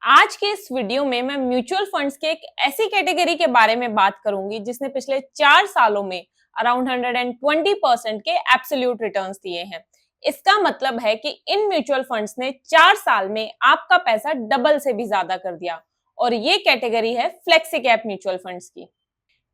आज के इस वीडियो में मैं म्यूचुअल फंड्स के एक ऐसी कैटेगरी के बारे में बात करूंगी जिसने पिछले 4 सालों में अराउंड 120% के एब्सोल्यूट रिटर्न्स दिए हैं। इसका मतलब है कि इन म्यूचुअल फंड्स ने 4 साल में आपका पैसा डबल से भी ज्यादा कर दिया और ये कैटेगरी है फ्लेक्सी कैप म्यूचुअल फंड्स की।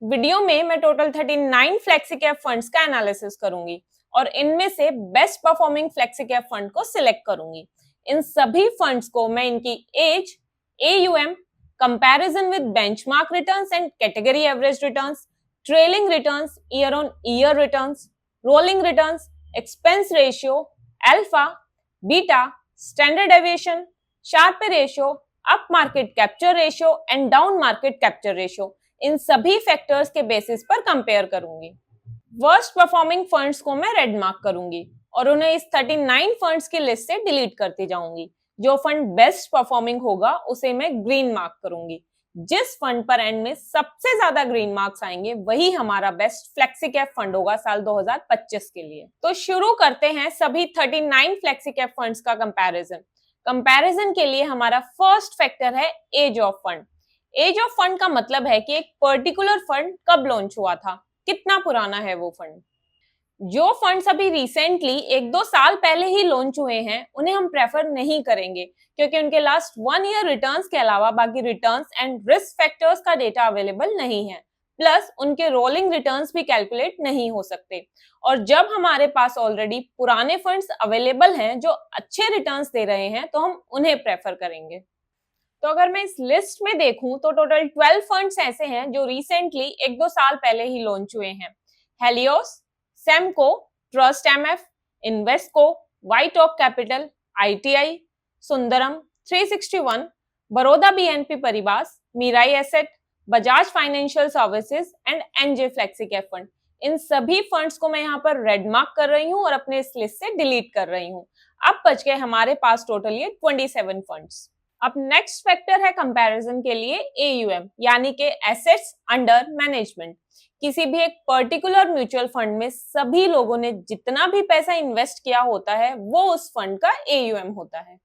वीडियो में मैं टोटल 39 फ्लेक्सी कैप फंड्स का एनालिसिस करूंगी और इनमें से best performing flexi cap fund को सिलेक्ट करूंगी। इन सभी फंड्स को मैं इनकी age, AUM, comparison with benchmark returns and category average returns, trailing returns, year on year returns, rolling returns, expense ratio, alpha, beta, standard deviation, sharpe ratio, up market capture ratio and down market capture ratio, इन सभी factors के basis पर compare करूंगी। Worst performing funds को मैं red mark करूंगी और उन्हें इस 39 फंड्स की लिस्ट से डिलीट करती जाऊंगी। जो फंड बेस्ट परफॉर्मिंग होगा उसे मैं ग्रीन मार्क करूंगी। जिस फंड पर एंड में सबसे ज्यादा ग्रीन मार्क्स आएंगे वही हमारा बेस्ट फ्लेक्सी कैप फंड होगा साल 2025 के लिए। तो शुरू करते हैं सभी 39 फ्लेक्सी कैप फंड्स का कंपैरिजन के लिए हमारा फर्स्ट फैक्टर है age of fund. Age of fund का मतलब है कि एक पर्टिकुलर फंड कब लॉन्च हुआ था, कितना पुराना है वो फंड। जो फंड्स अभी रिसेंटली 1-2 साल पहले ही लॉन्च हुए हैं उन्हें हम प्रेफर नहीं करेंगे क्योंकि उनके लास्ट 1 ईयर रिटर्न्स के अलावा बाकी रिटर्न्स एंड रिस्क फैक्टर्स का डेटा अवेलेबल नहीं है। प्लस उनके रोलिंग रिटर्न्स भी कैलकुलेट नहीं हो सकते और जब हमारे पास ऑलरेडी पुराने फंड्स अवेलेबल हैं जो अच्छे रिटर्न्स दे रहे हैं तो हम उन्हें प्रेफर करेंगे। तो अगर मैं इस लिस्ट में देखूं तो टोटल 12 फंड्स ऐसे हैं जो रिसेंटली 1-2 साल पहले ही लॉन्च हुए हैं। Helios, Samco, Trust MF, Invesco, White Oak Capital, ITI, Sundaram, 361, Baroda BNP Paribas, Mirae Asset, Bajaj Financial Services and NJ flexi cap fund. इन सभी फंड्स को मैं यहाँ पर रेड मार्क कर रही हूँ और अपने इस लिस्ट से डिलीट कर रही हूँ। अब बच गए हमारे पास टोटल ये 27 फंड्स। अब नेक्स्ट फैक्टर है कंपैरिजन के लिए AUM यानी कि एसेट्स अंडर मैनेजमेंट। किसी भी एक पर्टिकुलर म्यूचुअल फंड में सभी लोगों ने जितना भी पैसा इन्वेस्ट किया होता है वो उस फंड का AUM होता है।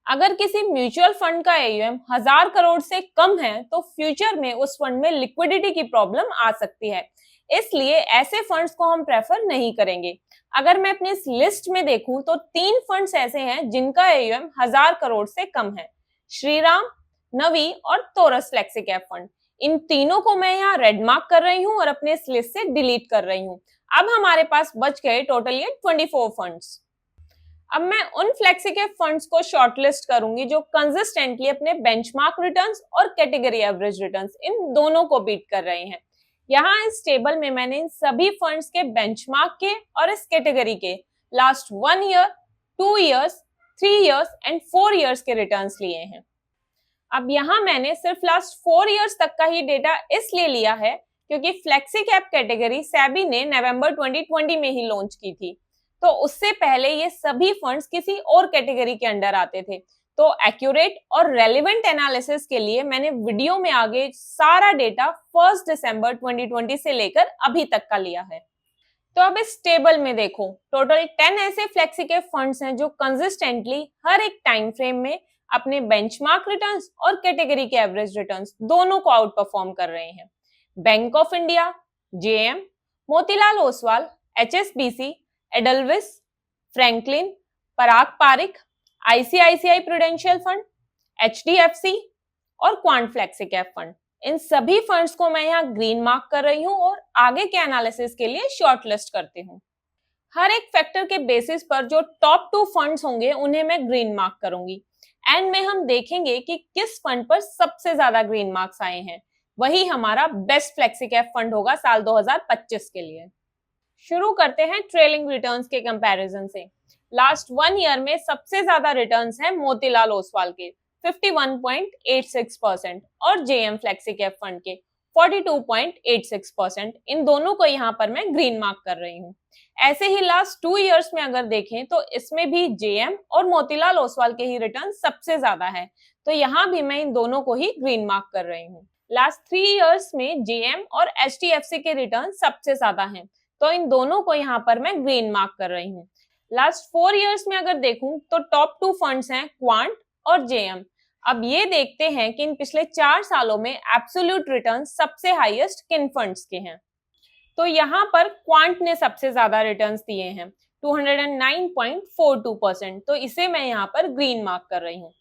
अगर किसी म्यूचुअल फंड का AUM 1000 करोड़ से कम है तो फ्यूचर में उस फंड में लिक्विडिटी की प्रॉब्लम आ सकती है, इसलिए ऐसे फंड्स को हम प्रेफर नहीं करेंगे। अगर मैं अपनी इस लिस्ट में देखूं तो 3 फंड्स ऐसे हैं जिनका AUM 1000 करोड़ से कम है, श्रीराम, नवी और तोरस फ्लेक्सी कैप फंड। इन तीनों को मैं यहाँ रेड मार्क कर रही हूँ और अपने इस लिस्ट से डिलीट कर रही हूँ। अब हमारे पास बच गए टोटल ये 24 फंड्स। अब मैं उन फ्लेक्सी कैप फंड्स को शॉर्टलिस्ट करूंगी जो कंसिस्टेंटली अपने बेंचमार्क रिटर्न्स और कैटेगरी एवरेज रिटर्न्स इन दोनों को बीट कर रहे हैं। यहाँ इस टेबल में मैंने इन सभी फंड्स के बेंचमार्क के और इस कैटेगरी के last 1 year, 2 years, 3 years and 4 years के रिटर्न्स लिए हैं। अब यहाँ मैंने सिर्फ लास्ट 4 इयर्स तक का ही डेटा इसलिए लिया है क्योंकि फ्लेक्सी कैप कैटेगरी सेबी ने नवंबर 2020 में ही लॉन्च की थी, तो उससे पहले ये सभी फंड्स किसी और कैटेगरी के अंडर आते थे। तो एक्यूरेट और रेलेवेंट एनालिसिस के लिए मैंने वीडियो में आगे सारा डेटा 1 दिसंबर 2020 से लेकर अभी तक का लिया है। तो अब इस टेबल में देखो टोटल 10 ऐसे फ्लेक्सी कैप फंड्स हैं जो कंसिस्टेंटली हर एक टाइम फ्रेम में अपने बेंचमार्क रिटर्न्स और कैटेगरी के एवरेज रिटर्न्स दोनों को आउट परफॉर्म कर रहे हैं। Bank of India, JM, Motilal Oswal, HSBC, Edelweiss, Franklin, Parag Parikh, ICICI Prudential fund, HDFC और क्वांट फ्लेक्सी कैप फंड। इन सभी फंड्स को मैं यहाँ ग्रीन मार्क कर रही हूँ और आगे के एनालिसिस के लिए शॉर्ट लिस्ट करती हूँ। हर एक फैक्टर के बेसिस पर जो टॉप 2 फंड्स होंगे उन्हें मैं ग्रीन मार्क करूंगी। एंड में हम देखेंगे कि किस फंड पर सबसे ज्यादा ग्रीन मार्क्स आए हैं, वही हमारा बेस्ट फ्लेक्सी कैप फंड होगा साल 2025 के लिए। शुरू करते हैं ट्रेलिंग रिटर्न्स के कंपैरिजन से। लास्ट 1 ईयर में सबसे ज्यादा रिटर्न्स हैं मोतीलाल ओसवाल के 51.86% और JM फ्लेक्सी कैप फंड के 42.86%। इन दोनों को यहाँ पर मैं ग्रीन मार्क कर रही हूँ। ऐसे ही लास्ट 2 इयर्स में अगर देखें तो इसमें भी JM और मोतीलाल ओसवाल के ही रिटर्न सबसे ज्यादा है, तो यहाँ भी मैं इन दोनों को ही ग्रीन मार्क कर रही हूँ। लास्ट 3 इयर्स में JM और HDFC के रिटर्न सबसे ज्यादा हैं, तो इन दोनों को यहाँ पर मैं ग्रीन मार्क कर रही हूँ। लास्ट 4 इयर्स में अगर देखूं तो टॉप 2 फंड्स हैं क्वांट और JM। अब ये देखते हैं कि इन पिछले 4 सालों में एब्सोल्यूट रिटर्न सबसे हाईएस्ट किन फंड्स के हैं। तो यहाँ पर क्वांट ने सबसे ज्यादा रिटर्न्स दिए हैं 209.42%, तो इसे मैं यहाँ पर ग्रीन मार्क कर रही हूँ।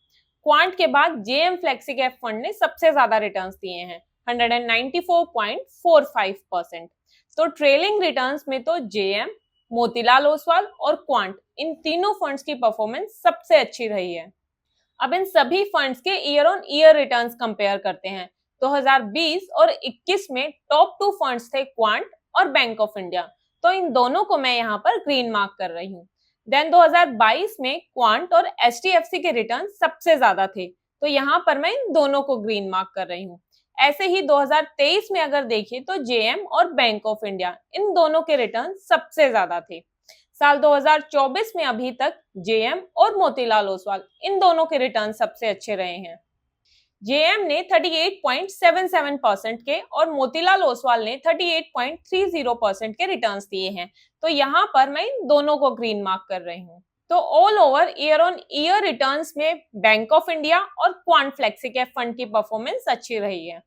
क्वांट के बाद जेएम फ्लेक्सी कैप फंड ने सबसे ज्यादा रिटर्न्स दिए हैं 194.45%। तो ट्रेलिंग रिटर्न्स में तो जेएम, मोतीलाल ओसवाल और क्वांट, इन तीनों फंड्स की परफॉर्मेंस सबसे अच्छी रही है। अब इन सभी फंड्स के year on year returns compare करते हैं। 2020 और 21 में टॉप 2 फंड्स थे क्वांट और बैंक ऑफ इंडिया, तो इन दोनों को मैं यहाँ पर ग्रीन मार्क कर रही हूँ। देन 2022 में क्वांट और एचडीएफसी के रिटर्न सबसे ज्यादा थे, तो यहाँ पर मैं इन दोनों को ग्रीन मार्क कर रही हूँ। ऐसे ही 2023 में अगर देखिए तो जेएम और बैंक ऑफ इंडिया, इन दोनों के रिटर्न सबसे ज्यादा थे। साल 2024 में अभी तक जेएम और मोतीलाल ओसवाल, इन दोनों के रिटर्न सबसे अच्छे रहे हैं। जेएम ने 38.77% के और मोतीलाल ओसवाल ने 38.30% के रिटर्न्स दिए हैं, तो यहाँ पर मैं इन दोनों को ग्रीन मार्क कर रही हूँ। तो all over year on year returns में बैंक ऑफ इंडिया और क्वांट फ्लेक्सीकैप फंड की परफॉर्मेंस अच्छी रही है।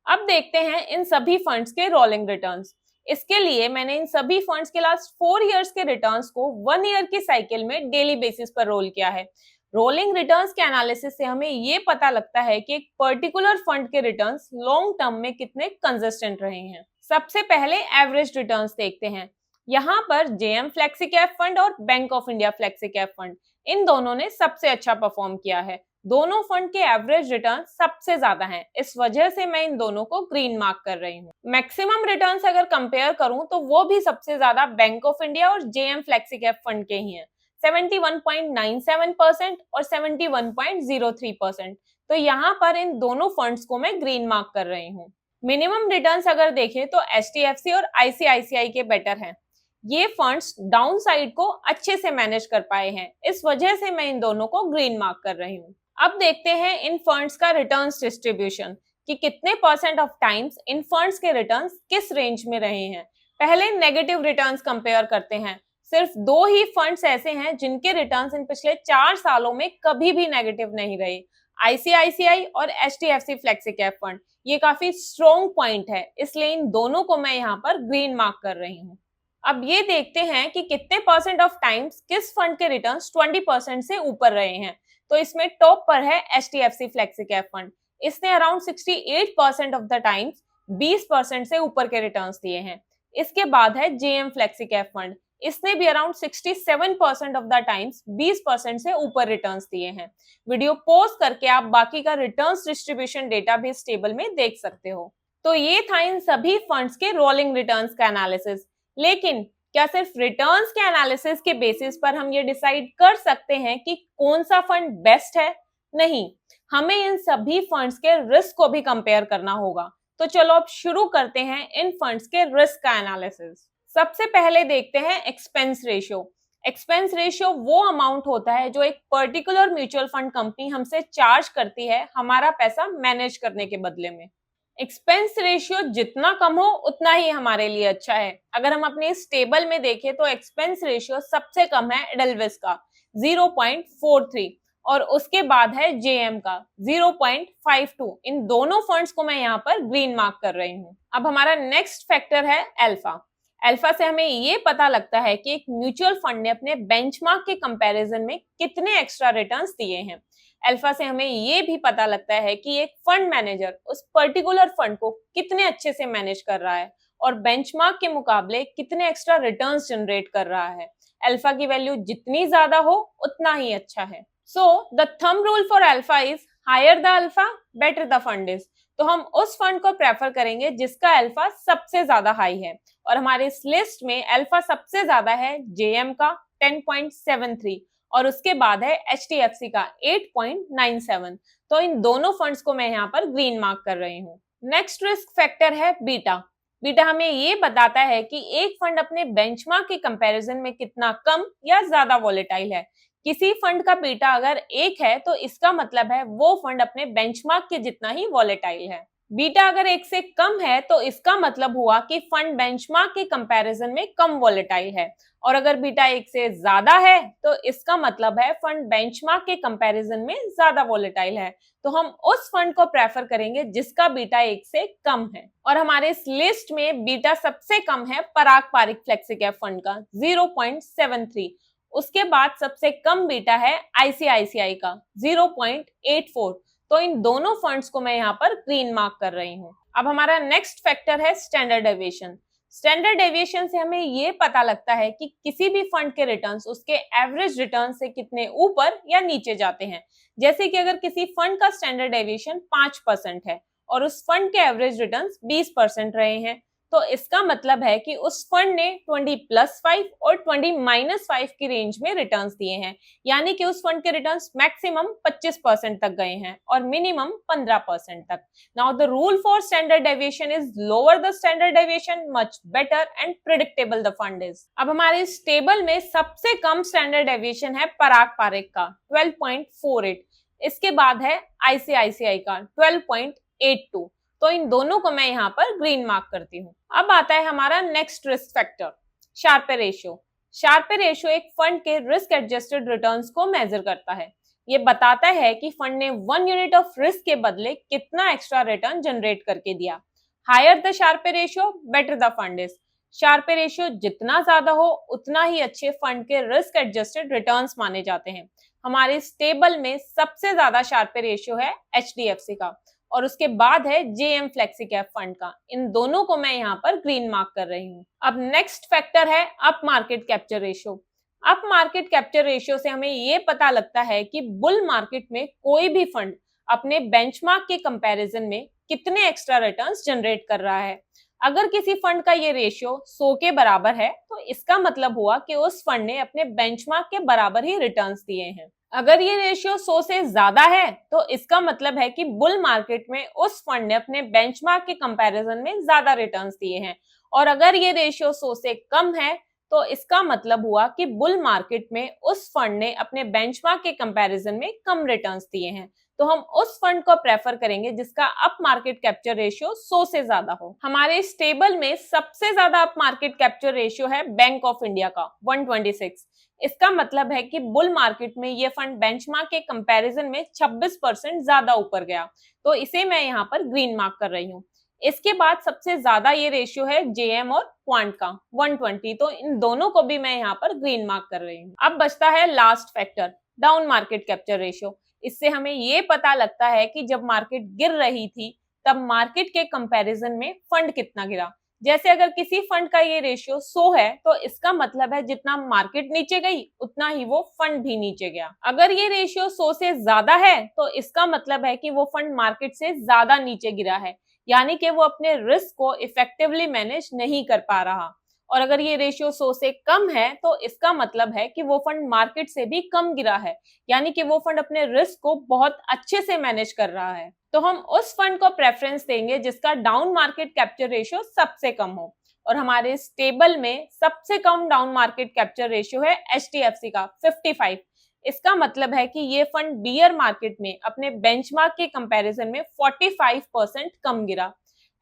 अब देखते हैं इन सभी फंड्स के रोलिंग रिटर्न्स। इसके लिए मैंने इन सभी फंड्स के लास्ट 4 इयर्स के रिटर्न्स को 1 ईयर की साइकिल में डेली बेसिस पर रोल किया है। रोलिंग रिटर्न्स के एनालिसिस से हमें ये पता लगता है कि एक पर्टिकुलर फंड के रिटर्न्स लॉन्ग टर्म में कितने कंसिस्टेंट रहे हैं। सबसे पहले एवरेज रिटर्न्स देखते हैं। यहाँ पर जेएम फ्लेक्सी कैप फंड और Bank of India flexi cap fund, इन दोनों ने सबसे अच्छा परफॉर्म किया है। दोनों फंड के एवरेज रिटर्न सबसे ज्यादा हैं, इस वजह से मैं इन दोनों को ग्रीन मार्क कर रही हूँ। मैक्सिमम रिटर्न्स अगर कंपेयर करूं तो वो भी सबसे ज्यादा बैंक ऑफ इंडिया और जेएम फ्लेक्सी कैप फंड के ही हैं, 71.97% और 71.03%। तो यहाँ पर इन दोनों फंड्स को मैं ग्रीन मार्क कर रही हूँ। मिनिमम रिटर्न्स अगर देखें तो एचडीएफसी और आईसीआईसीआई के बेटर हैं। ये फंड्स डाउन साइड को अच्छे से मैनेज कर पाए हैं, इस वजह से मैं इन दोनों को ग्रीन मार्क कर रही हूँ। अब देखते हैं इन फंड्स का रिटर्न्स डिस्ट्रीब्यूशन कि कितने percent of times in funds के रिटर्न्स किस रेंज में रहे हैं। पहले नेगेटिव रिटर्न्स कंपेयर करते हैं। सिर्फ 2 ही फंड्स ऐसे हैं जिनके रिटर्न्स इन पिछले 4 सालों में कभी भी नेगेटिव नहीं रहे, आईसीआईसीआई और एचडीएफसी फ्लेक्सी कैप फंड। ये काफी स्ट्रॉन्ग पॉइंट है, इसलिए इन दोनों को मैं यहाँ पर ग्रीन मार्क कर रही हूँ। अब ये देखते हैं कि कितने परसेंट ऑफ टाइम्स किस फंड के रिटर्न्स 20% से ऊपर रहे हैं। तो इसमें टॉप पर है एचडीएफसी फ्लेक्सी कैप फंड। इसने अराउंड 68% ऑफ द टाइम्स 20% से ऊपर के रिटर्न्स दिए हैं। इसके बाद है जेएम फ्लेक्सी कैप फंड। इसने भी अराउंड 67% ऑफ द टाइम्स 20% से ऊपर रिटर्न्स दिए हैं। वीडियो पॉज करके आप बाकी का रिटर्न्स डिस्ट्रीब्यूशन डेटा भी इस टेबल में देख सकते हो। तो ये था इन सभी फंड्स के रोलिंग रिटर्न्स का एनालिसिस। लेकिन क्या सिर्फ रिटर्न्स के एनालिसिस के बेसिस पर हम ये डिसाइड कर सकते हैं कि कौन सा फंड बेस्ट है? नहीं, हमें इन सभी फंड्स के रिस्क को भी कंपेयर करना होगा। तो चलो अब शुरू करते हैं इन फंड्स के रिस्क का एनालिसिस। सबसे पहले देखते हैं एक्सपेंस रेशियो। एक्सपेंस रेशियो वो अमाउंट होता है जो एक पर्टिकुलर म्यूचुअल फंड कंपनी हमसे चार्ज करती है हमारा पैसा मैनेज करने के बदले में। एक्सपेंस रेशियो जितना कम हो उतना ही हमारे लिए अच्छा है। अगर हम अपने इस टेबल में देखें तो एक्सपेंस रेशियो सबसे कम है एडेल्विस का 0.43 और उसके बाद है जेएम का 0.52। इन दोनों फंड्स को मैं यहाँ पर ग्रीन मार्क कर रही हूँ। अब हमारा नेक्स्ट फैक्टर है अल्फा। अल्फा से हमें ये पता लगता है कि एक म्यूचुअल फंड ने अपने बेंचमार्क के कंपैरिजन में कितने एक्स्ट्रा रिटर्न्स दिए हैं। अल्फा से हमें ये भी पता लगता है कि एक फंड मैनेजर उस पर्टिकुलर फंड को कितने अच्छे से मैनेज कर रहा है और बेंचमार्क के मुकाबले कितने एक्स्ट्रा रिटर्न्स जनरेट कर रहा है। अल्फा की वैल्यू जितनी ज्यादा हो उतना ही अच्छा है। So the thumb rule for alpha is higher the alpha better the fund is. तो हम उस फंड को प्रेफर करेंगे जिसका अल्फा सबसे ज्यादा हाई है, और हमारे इस लिस्ट में अल्फा सबसे ज्यादा है जेएम का 10.73 और उसके बाद है एचडीएफसी का 8.97। तो इन दोनों फंड्स को मैं यहाँ पर ग्रीन मार्क कर रही हूँ। नेक्स्ट रिस्क फैक्टर है बीटा। बीटा हमें ये बताता है कि एक फंड अपने बेंचमार्क के कंपैरिजन में कितना कम या ज्यादा वॉलेटाइल है। किसी फंड का बीटा अगर 1 है तो इसका मतलब है वो फंड अपने बेंचमार्क के जितना ही वॉलेटाइल है। बीटा अगर 1 से कम है तो इसका मतलब हुआ कि फंड बेंचमार्क के कंपैरिजन में कम वॉलेटाइल है, और अगर बीटा 1 से ज्यादा है तो इसका मतलब है फंड बेंचमार्क के कंपैरिजन में ज्यादा वॉलेटाइल है। तो हम उस फंड को प्रेफर करेंगे जिसका बीटा 1 से कम है, और हमारे इस लिस्ट में बीटा सबसे कम है पराग पारिक फ्लेक्सिकैप फंड का 0.73। उसके बाद सबसे कम बीटा है आईसीआईसीआई का 0.84। तो इन दोनों फंड्स को मैं यहाँ पर ग्रीन मार्क कर रही हूँ। अब हमारा नेक्स्ट फैक्टर है स्टैंडर्ड डेविएशन। स्टैंडर्ड डेविएशन से हमें ये पता लगता है कि किसी भी फंड के रिटर्न्स उसके एवरेज रिटर्न से कितने ऊपर या नीचे जाते हैं। जैसे कि अगर किसी फंड का स्टैंडर्ड डेविएशन 5% है और उस फंड के एवरेज रिटर्न्स 20% रहे हैं, तो इसका मतलब है कि उस फंड ने 20+5 और 20-5 की रेंज में रिटर्न्स दिए हैं, यानी कि उस फंड के रिटर्न्स मैक्सिमम 25% तक गए हैं और मिनिमम 15% तक। Now the rule for standard deviation is lower the standard deviation much better and predictable the fund is. अब हमारे इस टेबल में सबसे कम स्टैंडर्ड डेविएशन है पराग पारिक का 12.48। इसके बाद है आईसीआईसीआई का 12.82। तो इन दोनों को मैं यहाँ पर ग्रीन मार्क करती हूँ। अब आता है हमारा next risk factor, Sharpe ratio. Sharpe ratio एक फंड के रिस्क एडजस्टेड रिटर्न्स को मेजर करता है। ये बताता है कि फंड ने 1 यूनिट ऑफ रिस्क के बदले कितना एक्स्ट्रा रिटर्न जनरेट करके दिया। Higher the sharpe ratio better the fund is. Sharpe ratio जितना ज्यादा हो उतना ही अच्छे फंड के रिस्क एडजस्टेड रिटर्न्स माने जाते हैं। हमारे इस टेबल में सबसे ज्यादा शार्पे रेशियो है एचडीएफसी का, और उसके बाद है जेएम फ्लेक्सिकैप फंड का। इन दोनों को मैं यहाँ पर ग्रीन मार्क कर रही हूँ। अब नेक्स्ट फैक्टर है up market capture ratio. Up market capture ratio से हमें ये पता लगता है कि बुल मार्केट में कोई भी फंड अपने बेंचमार्क के कंपैरिजन में कितने एक्स्ट्रा रिटर्न्स जनरेट कर रहा है। अगर किसी फंड का ये रेशियो 100 के बराबर है तो इसका मतलब हुआ कि उस फंड ने अपने बेंचमार्क के बराबर ही रिटर्न्स दिए हैं। अगर ये रेशियो 100 से ज्यादा है तो इसका मतलब है कि बुल मार्केट में उस फंड ने अपने बेंचमार्क के कंपैरिजन में ज्यादा रिटर्न्स दिए हैं, और अगर ये रेशियो 100 से कम है तो इसका मतलब हुआ कि बुल मार्केट में उस फंड ने अपने बेंचमार्क के कंपैरिजन में कम रिटर्न्स दिए हैं। तो हम उस फंड को प्रेफर करेंगे जिसका अप मार्केट कैप्चर रेशियो 100 से ज्यादा हो। हमारे इस टेबल में सबसे ज्यादा अप मार्केट कैप्चर रेशियो है बैंक ऑफ इंडिया का 126। इसका मतलब है कि बुल मार्केट में ये फंड बेंचमार्क के कंपैरिजन में 26% ज्यादा ऊपर गया, तो इसे मैं यहाँ पर ग्रीन मार्क कर रही हूँ। इसके बाद सबसे ज्यादा ये रेशियो है जेएम और क्वांट का 120, तो इन दोनों को भी मैं यहाँ पर ग्रीन मार्क कर रही हूँ। अब बचता है last factor down market capture ratio. इससे हमें ये पता लगता है कि जब मार्केट गिर रही थी तब मार्केट के कंपैरिजन में फंड कितना गिरा। जैसे अगर किसी फंड का ये रेशियो 100 है तो इसका मतलब है जितना मार्केट नीचे गई उतना ही वो फंड भी नीचे गया। अगर ये रेशियो 100 से ज्यादा है तो इसका मतलब है कि वो फंड मार्केट से ज्यादा नीचे गिरा है, यानी कि वो अपने रिस्क को इफेक्टिवली मैनेज नहीं कर पा रहा। और अगर ये रेशियो 100 से कम है तो इसका मतलब है कि वो फंड मार्केट से भी कम गिरा है, यानी कि वो फंड अपने रिस्क को बहुत अच्छे से मैनेज कर रहा है। तो हम उस फंड को प्रेफरेंस देंगे जिसका डाउन मार्केट कैप्चर रेशियो सबसे कम हो, और हमारे इस टेबल में सबसे come down market capture ratio है एचडीएफसी का 55। इसका मतलब है कि ये फंड बियर मार्केट में अपने बेंचमार्क के कंपैरिजन में 45% कम गिरा।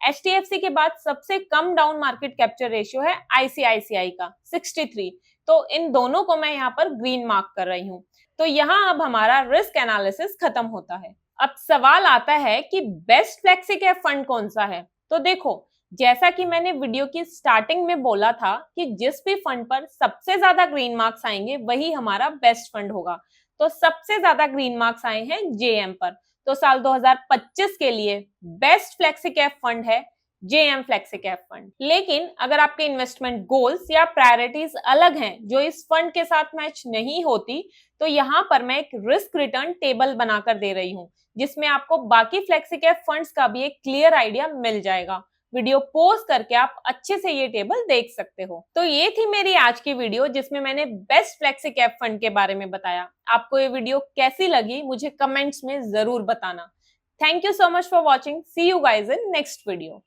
एचडीएफसी के बाद सबसे come down market capture ratio है आईसीआईसीआई का 63। तो इन दोनों को मैं यहाँ पर ग्रीन मार्क कर रही हूँ। तो यहाँ अब हमारा रिस्क एनालिसिस खत्म होता है। अब सवाल आता है कि बेस्ट फ्लेक्सिकैप फंड कौन सा है। तो देखो, जैसा कि मैंने वीडियो की स्टार्टिंग में बोला था कि जिस भी फंड पर सबसे ज्यादा ग्रीन मार्क्स आएंगे वही हमारा बेस्ट फंड होगा। तो सबसे ज्यादा ग्रीन मार्क्स आए हैं जेएम पर। तो साल 2025 के लिए बेस्ट फ्लेक्सिकैप फंड है जेएम फ्लेक्सिकैप फंड। लेकिन अगर आपके इन्वेस्टमेंट गोल्स या प्रायोरिटीज अलग हैं जो इस फंड के साथ मैच नहीं होती, तो यहाँ पर मैं एक रिस्क रिटर्न टेबल बनाकर दे रही हूँ जिसमें आपको बाकी फ्लेक्सिकैप फंड्स का भी एक क्लियर आइडिया मिल जाएगा। वीडियो पॉज करके आप अच्छे से ये टेबल देख सकते हो। तो ये थी मेरी आज की वीडियो जिसमें मैंने बेस्ट फ्लेक्सिकैप फंड के बारे में बताया। आपको ये वीडियो कैसी लगी मुझे कमेंट्स में जरूर बताना। Thank you so much for watching. See you guys in next video.